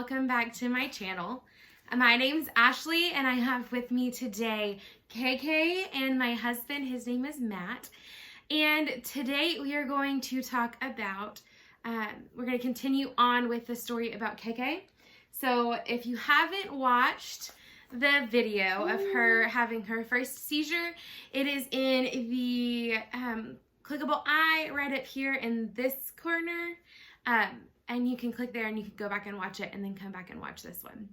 welcome back to my channel. My name's Ashley and I have with me today KK and my husband. His name is Matt. And today we are going to talk about, we're going to continue on with the story about KK. So if you haven't watched the video of her having her first seizure, it is in the clickable eye right up here in this corner. And you can click there and you can go back and watch it and then come back and watch this one.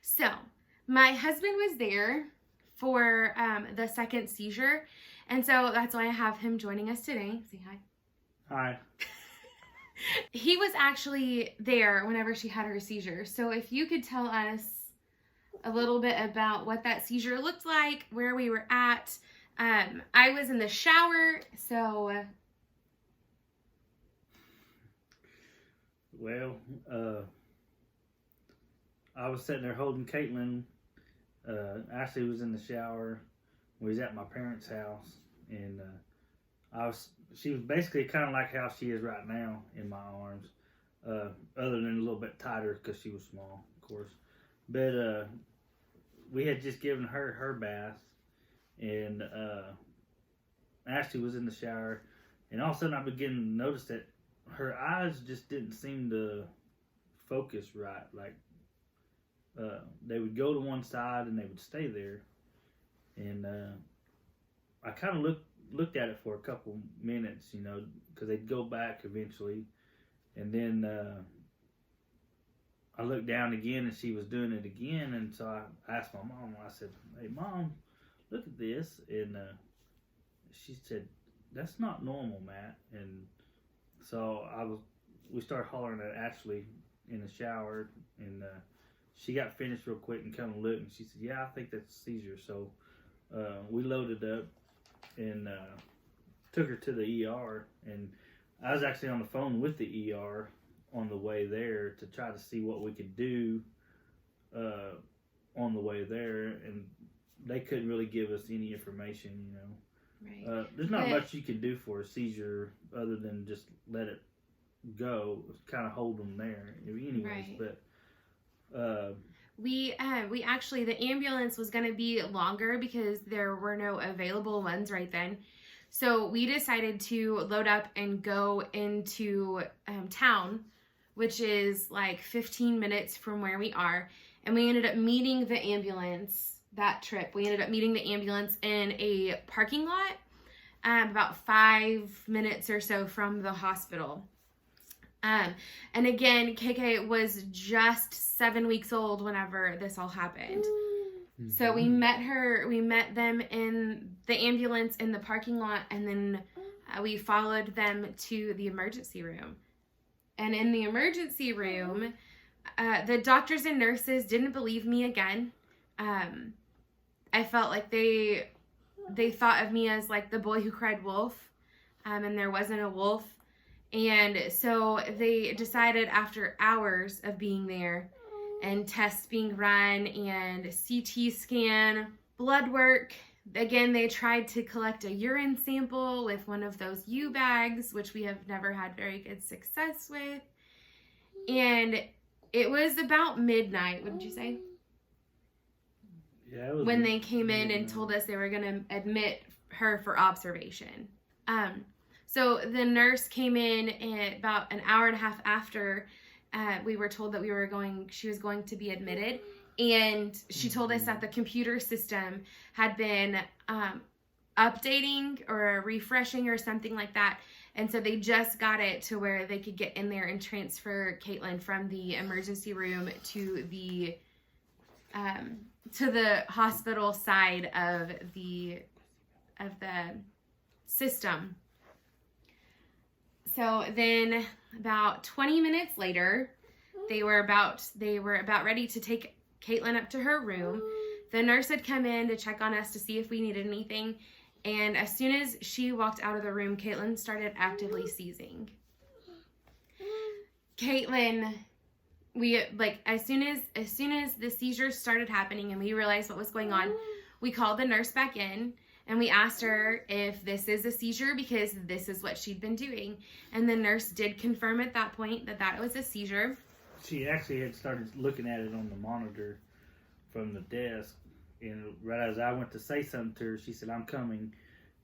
So my husband was there for the second seizure. And so that's why I have him joining us today. Say hi. Hi. He was actually there whenever she had her seizure. So if you could tell us a little bit about what that seizure looked like, where we were at. I was in the shower, so... Well, I was sitting there holding Caitlin. Ashley was in the shower. We was at my parents' house, and she was basically kind of like how she is right now in my arms, other than a little bit tighter because she was small, of course. But we had just given her bath, and Ashley was in the shower, and all of a sudden I began to notice that her eyes just didn't seem to focus right. Like they would go to one side and they would stay there, and I kind of looked at it for a couple minutes, you know, because they'd go back eventually, and then I looked down again and she was doing it again, and so I asked my mom. I said, "Hey, Mom, look at this," and she said, "That's not normal, Matt." And so we started hollering at Ashley in the shower, and she got finished real quick and come and looked, and she said, "Yeah, I think that's a seizure." So we loaded up and took her to the ER, and I was actually on the phone with the ER on the way there to try to see what we could do on the way there, and they couldn't really give us any information, you know. Right. There's not much you can do for a seizure other than just let it go, kind of hold them there anyways. Right. But we actually, the ambulance was going to be longer because there were no available ones right then. So we decided to load up and go into town, which is like 15 minutes from where we are. And we ended up meeting the ambulance that trip. We ended up meeting the ambulance in a parking lot about 5 minutes or so from the hospital. And again, KK was just 7 weeks old whenever this all happened. Mm-hmm. So we met them in the ambulance in the parking lot, and then we followed them to the emergency room. And in the emergency room, the doctors and nurses didn't believe me again. I felt like they thought of me as like the boy who cried wolf, and there wasn't a wolf. And so they decided, after hours of being there and tests being run and CT scan, blood work, again, they tried to collect a urine sample with one of those U bags, which we have never had very good success with. And it was about midnight, wouldn't you say? Yeah, it was when they came in and told us they were going to admit her for observation. So the nurse came in about an hour and a half after we were told that she was going to be admitted. And she told us that the computer system had been updating or refreshing or something like that. And so they just got it to where they could get in there and transfer Caitlin from the emergency room to the hospital side of the system. So then about 20 minutes later, they were about ready to take Caitlin up to her room. The nurse had come in to check on us to see if we needed anything. And as soon as she walked out of the room, Caitlin started actively seizing. Caitlin, as soon as the seizures started happening and we realized what was going on, we called the nurse back in and we asked her if this is a seizure because this is what she'd been doing. And the nurse did confirm at that point that was a seizure. she actually had started looking at it on the monitor from the desk, and right as I went to say something to her, she said, "I'm coming,"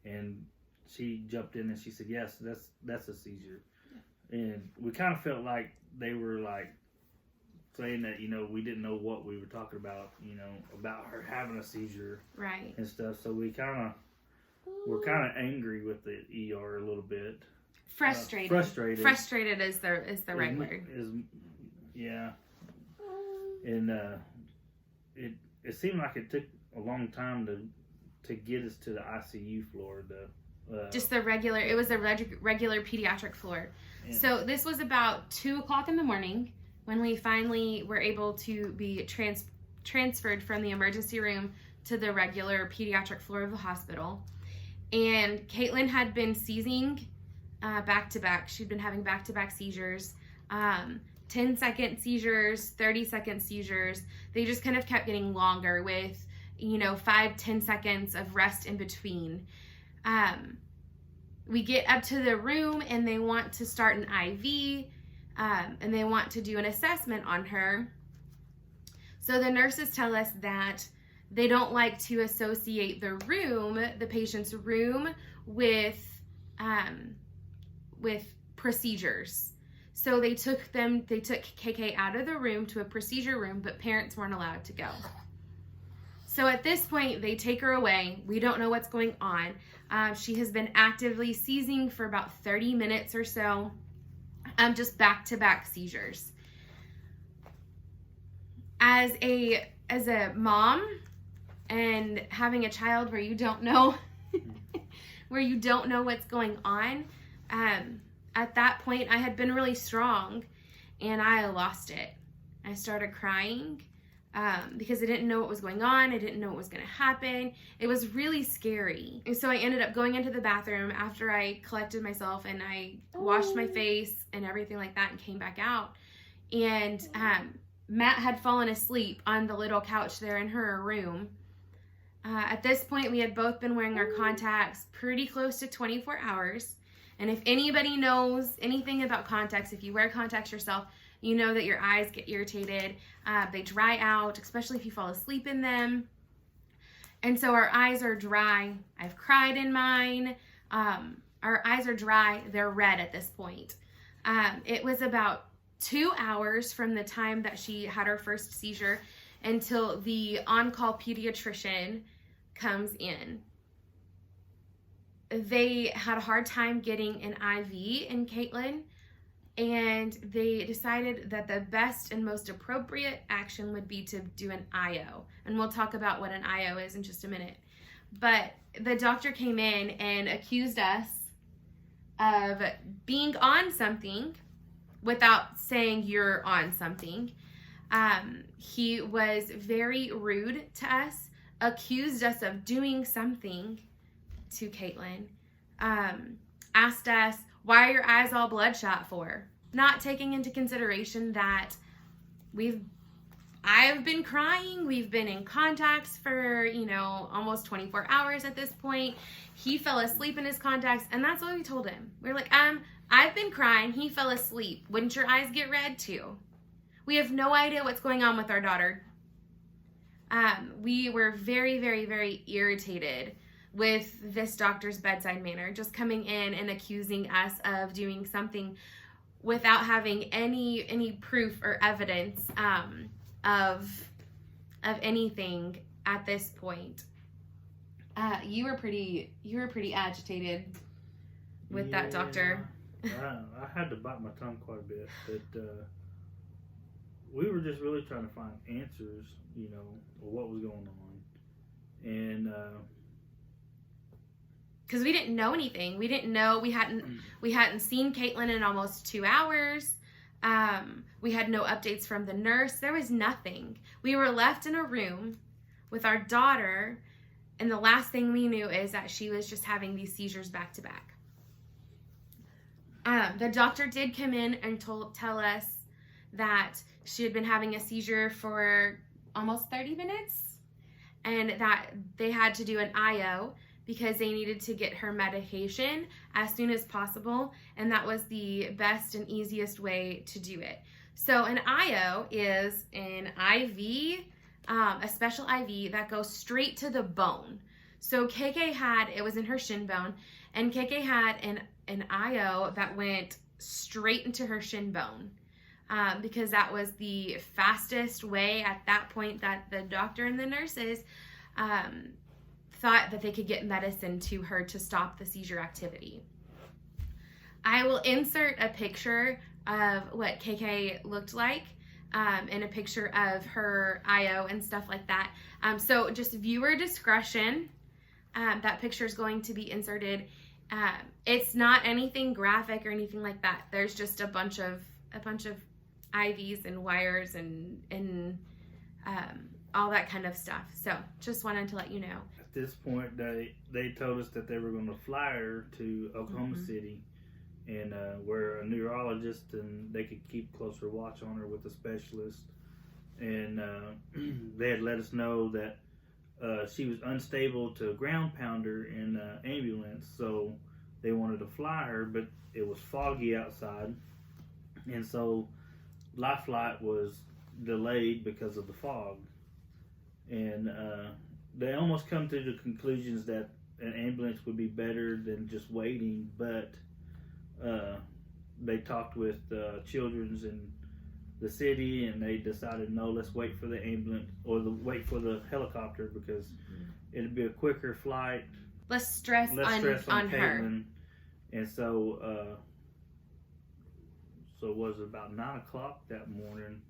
and she jumped in and she said, "Yes, that's a seizure." Yeah. And we kind of felt like they were like saying that, we didn't know what we were talking about, about her having a seizure, right, and stuff. So we're kind of angry with the ER a little bit. Frustrated is the right word. Yeah. And it seemed like it took a long time to get us to the ICU floor. Just the regular. It was the regular pediatric floor. Yeah. So this was about 2:00 in the morning when we finally were able to be transferred from the emergency room to the regular pediatric floor of the hospital. And Caitlin had been seizing back to back. She'd been having back-to-back seizures, 10-second seizures, 30-second seizures. They just kind of kept getting longer with, 5-10 seconds of rest in between. We get up to the room and they want to start an IV, and they want to do an assessment on her. So the nurses tell us that they don't like to associate the patient's room with procedures. So they took KK out of the room to a procedure room, but parents weren't allowed to go. So at this point, they take her away. We don't know what's going on. She has been actively seizing for about 30 minutes or so, just back-to-back seizures. As a mom and having a child where you don't know what's going on, at that point I had been really strong and I lost it. I started crying because I didn't know what was going on. I didn't know what was going to happen. It was really scary. And so I ended up going into the bathroom after I collected myself and I washed my face and everything like that and came back out. And Matt had fallen asleep on the little couch there in her room. At this point, we had both been wearing our contacts pretty close to 24 hours. And if anybody knows anything about contacts, if you wear contacts yourself, you know that your eyes get irritated. They dry out, especially if you fall asleep in them. And so our eyes are dry. I've cried in mine. Our eyes are dry. They're red at this point. It was about 2 hours from the time that she had her first seizure until the on-call pediatrician comes in. They had a hard time getting an IV in Caitlin, and they decided that the best and most appropriate action would be to do an IO. And we'll talk about what an IO is in just a minute. But the doctor came in and accused us of being on something without saying you're on something. He was very rude to us, accused us of doing something to Caitlin, asked us, why are your eyes all bloodshot for? Not taking into consideration that I've been crying, we've been in contacts for, almost 24 hours at this point. He fell asleep in his contacts, and that's what we told him. We were like, I've been crying, he fell asleep. Wouldn't your eyes get red too? We have no idea what's going on with our daughter. We were very, very, very irritated with this doctor's bedside manner, just coming in and accusing us of doing something without having any proof or evidence of anything at this point. You were pretty agitated with that doctor. I had to bite my tongue quite a bit, but we were just really trying to find answers, of what was going on, and because we didn't know anything. We didn't know. We hadn't seen Caitlin in almost 2 hours. We had no updates from the nurse. There was nothing. We were left in a room with our daughter, and the last thing we knew is that she was just having these seizures back to back. The doctor did come in and tell us that she had been having a seizure for almost 30 minutes and that they had to do an IO because they needed to get her medication as soon as possible, and that was the best and easiest way to do it. So an IO is an IV, a special IV that goes straight to the bone. So KK it was in her shin bone, and KK had an IO that went straight into her shin bone. Because that was the fastest way at that point that the doctor and the nurses thought that they could get medicine to her to stop the seizure activity. I will insert a picture of what KK looked like and a picture of her IO and stuff like that. So just viewer discretion. That picture is going to be inserted. It's not anything graphic or anything like that. There's just a bunch of IVs and wires and all that kind of stuff. So just wanted to let you know. At this point, they told us that they were going to fly her to Oklahoma City, and where a neurologist, and they could keep closer watch on her with a specialist. And they had let us know that she was unstable to ground pound her in an ambulance, so they wanted to fly her, but it was foggy outside, and so life flight was delayed because of the fog. And they almost come to the conclusions that an ambulance would be better than just waiting, but they talked with Children's in the city, and they decided, no, let's wait for the ambulance, or wait for the helicopter, because it'd be a quicker flight. Less stress on her. And so it was about 9 o'clock that morning.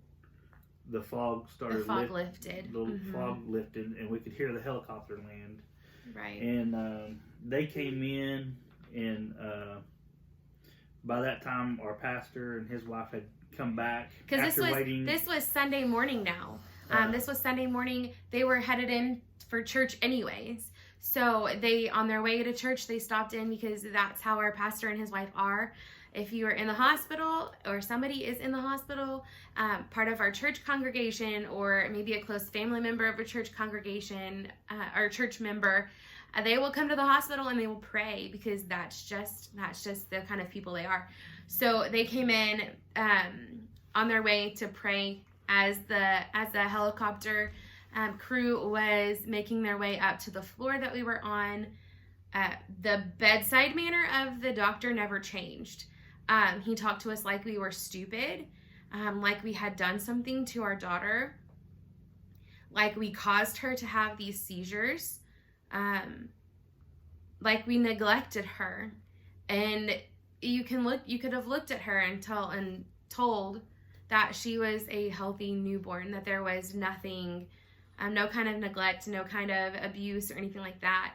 The fog started. The fog lifted. The fog lifted, and we could hear the helicopter land. Right. And they came in, and by that time, our pastor and his wife had come back. Because this was Sunday morning now. This was Sunday morning. They were headed in for church anyways. So on their way to church, they stopped in, because that's how our pastor and his wife are. If you are in the hospital, or somebody is in the hospital, part of our church congregation, or maybe a close family member of a church congregation, or church member, they will come to the hospital and they will pray, because that's just the kind of people they are. So they came in on their way to pray as the helicopter crew was making their way up to the floor that we were on. The bedside manner of the doctor never changed. He talked to us like we were stupid, like we had done something to our daughter, like we caused her to have these seizures, like we neglected her. And you could have looked at her and told that she was a healthy newborn, that there was nothing, no kind of neglect, no kind of abuse or anything like that.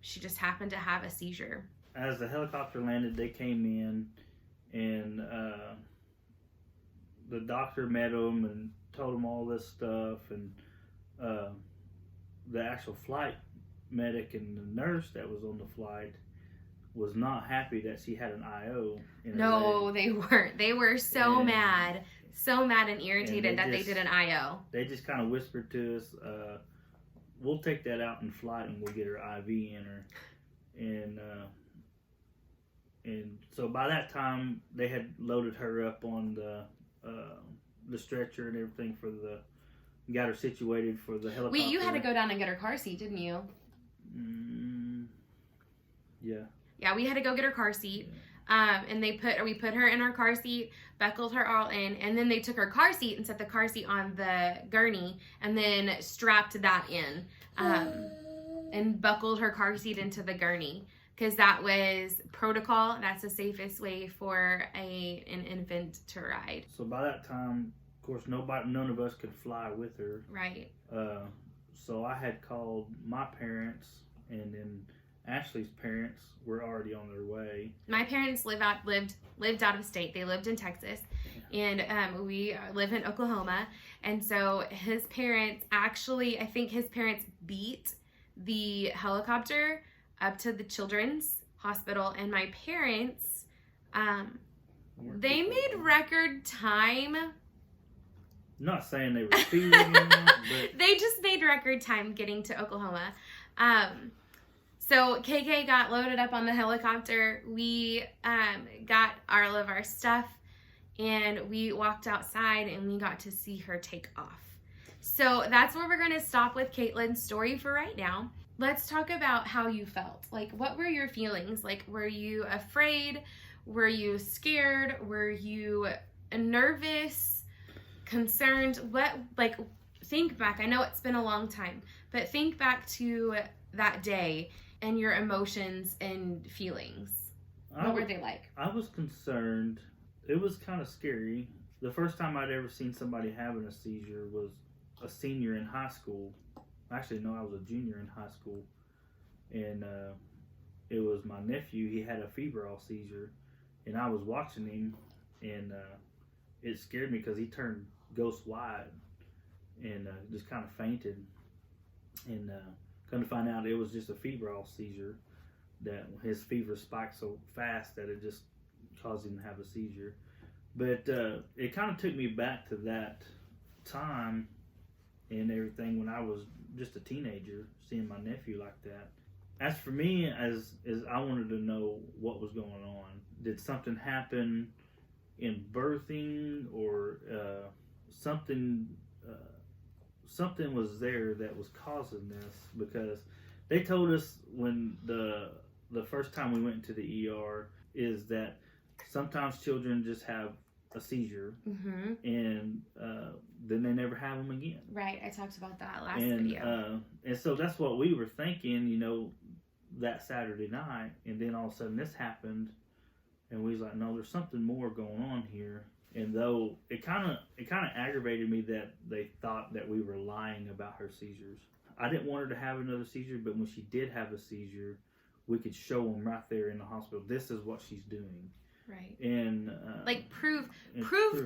She just happened to have a seizure. As the helicopter landed, they came in, and the doctor met them and told them all this stuff, and the actual flight medic and the nurse that was on the flight was not happy that she had an IO in her leg. They weren't. They were so mad and irritated that they did an IO. They just kind of whispered to us, we'll take that out in flight and we'll get her IV in her. And so by that time, they had loaded her up on the stretcher and everything got her situated for the helicopter. You had to go down and get her car seat, didn't you? Yeah. Yeah, we had to go get her car seat. And we put her in our car seat, buckled her all in, and then they took her car seat and set the car seat on the gurney, and then strapped that in, and buckled her car seat into the gurney, because that was protocol. That's the safest way for an infant to ride. So by that time, of course, none of us could fly with her. Right. So I had called my parents, and then Ashley's parents were already on their way. My parents lived out of state. They lived in Texas, and we live in Oklahoma. And so his parents I think his parents beat the helicopter up to the children's hospital, and my parents, they made record time. Not saying they were feeling but they just made record time getting to Oklahoma. So KK got loaded up on the helicopter. We got all of our stuff and we walked outside and we got to see her take off. So that's where we're going to stop with Caitlin's story for right now. Let's talk about how you felt. Like, what were your feelings? Like, were you afraid? Were you scared? Were you nervous? Concerned? What, like, think back. I know it's been a long time, but think back to that day and your emotions and feelings. What were they like? I was concerned. It was kind of scary. The first time I'd ever seen somebody having a seizure was a senior in high school. Actually, no, I was a junior in high school. And it was my nephew. He had a febrile seizure. And I was watching him. And it scared me because he turned ghost white and just kind of fainted. And come to find out it was just a febrile seizure, that his fever spiked so fast that it just caused him to have a seizure. But it kind of took me back to that time and everything when I was just a teenager, seeing my nephew like that. As for me, as I wanted to know what was going on. Did something happen in birthing, or something was there that was causing this? Because they told us when the first time we went to the ER is that sometimes children just have a seizure, and then they never have them again. Right, I talked about that last video. And so that's what we were thinking, that Saturday night, and then all of a sudden this happened, and we was like, no, there's something more going on here. And though it kind of aggravated me that they thought that we were lying about her seizures. I didn't want her to have another seizure, but when she did have a seizure, we could show them right there in the hospital, this is what she's doing. Right. And like prove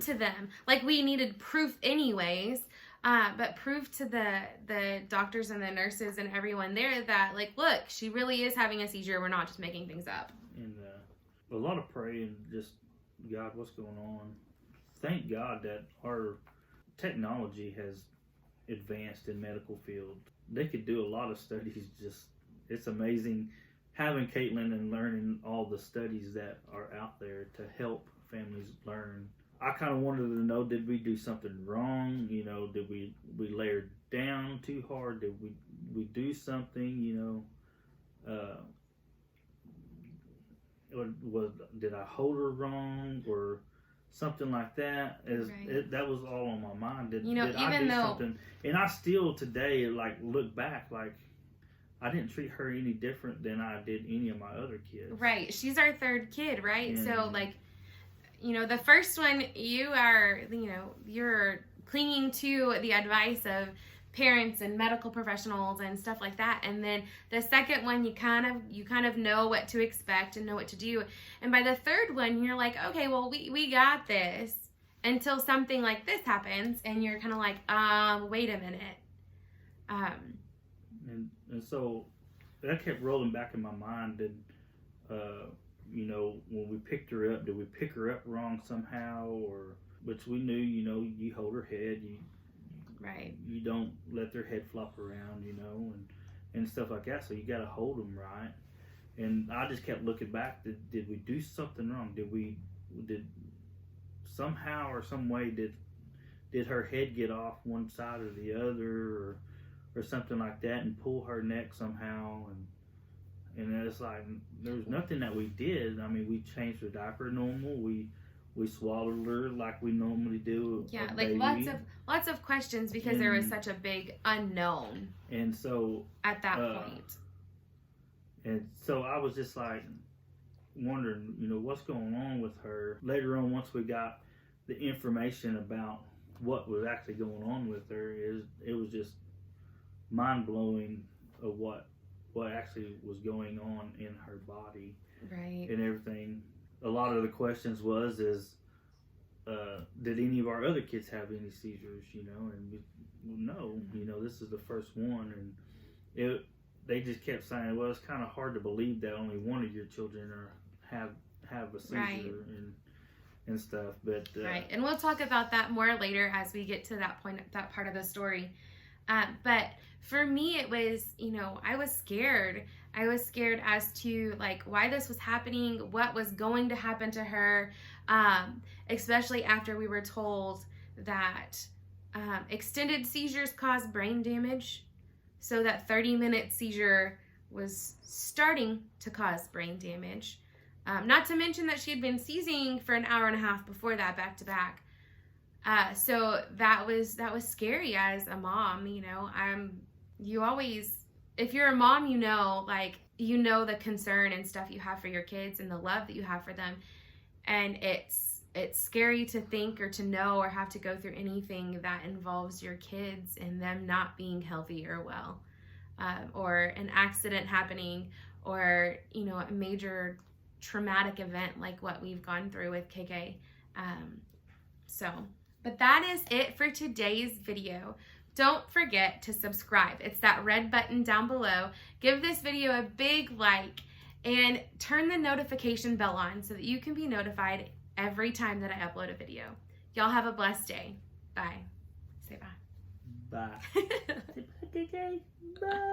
to them. Like, we needed proof anyways, but prove to the doctors and the nurses and everyone there that, like, look, she really is having a seizure. We're not just making things up. And a lot of praying, just, God, what's going on? Thank God that our technology has advanced in medical field. They could do a lot of studies. Just, it's amazing having Caitlin and learning all the studies that are out there to help families learn. I kind of wanted to know, did we do something wrong? Did we lay her down too hard? Did we do something? Did I hold her wrong or something like that? That was all on my mind. Did I do something? And I still today look back like I didn't treat her any different than I did any of my other kids. Right. She's our third kid, right? And so the first one, you're clinging to the advice of parents and medical professionals and stuff like that. And then the second one, you kind of know what to expect and know what to do. And by the third one, you're like, okay, well, we got this, until something like this happens. And you're kind of like, wait a minute. And so that kept rolling back in my mind. Did, when we picked her up, did we pick her up wrong somehow? Or, which we knew, you hold her head, right. You don't let their head flop around, and stuff like that. So you got to hold them right. And I just kept looking back. Did we do something wrong? Did somehow or some way did her head get off one side or the other, or something like that, and pull her neck somehow? And it's like, there was nothing that we did. I mean, we changed her diaper normal. We swallowed her like we normally do. Yeah, like lots of questions because there was such a big unknown. And so at that point. And so I was just like wondering, what's going on with her. Later on, once we got the information about what was actually going on with her, it was just mind blowing of what actually was going on in her body, right, and everything. A lot of the questions did any of our other kids have any seizures? And no, this is the first one, and they just kept saying, well, it's kind of hard to believe that only one of your children have a seizure, right, and stuff. But right, and we'll talk about that more later as we get to that point, that part of the story. But for me, it was, I was scared. I was scared as to like why this was happening, what was going to happen to her, especially after we were told that extended seizures cause brain damage. So that 30-minute seizure was starting to cause brain damage. Not to mention that she had been seizing for an hour and a half before that, back to back. So that was scary as a mom. You know, you always, if you're a mom, you know the concern and stuff you have for your kids and the love that you have for them, and it's scary to think or to know or have to go through anything that involves your kids and them not being healthy or well, or an accident happening, or a major traumatic event like what we've gone through with KK. But that is it for today's video. Don't forget to subscribe. It's that red button down below. Give this video a big like and turn the notification bell on so that you can be notified every time that I upload a video. Y'all have a blessed day. Bye. Say bye. Bye. Bye.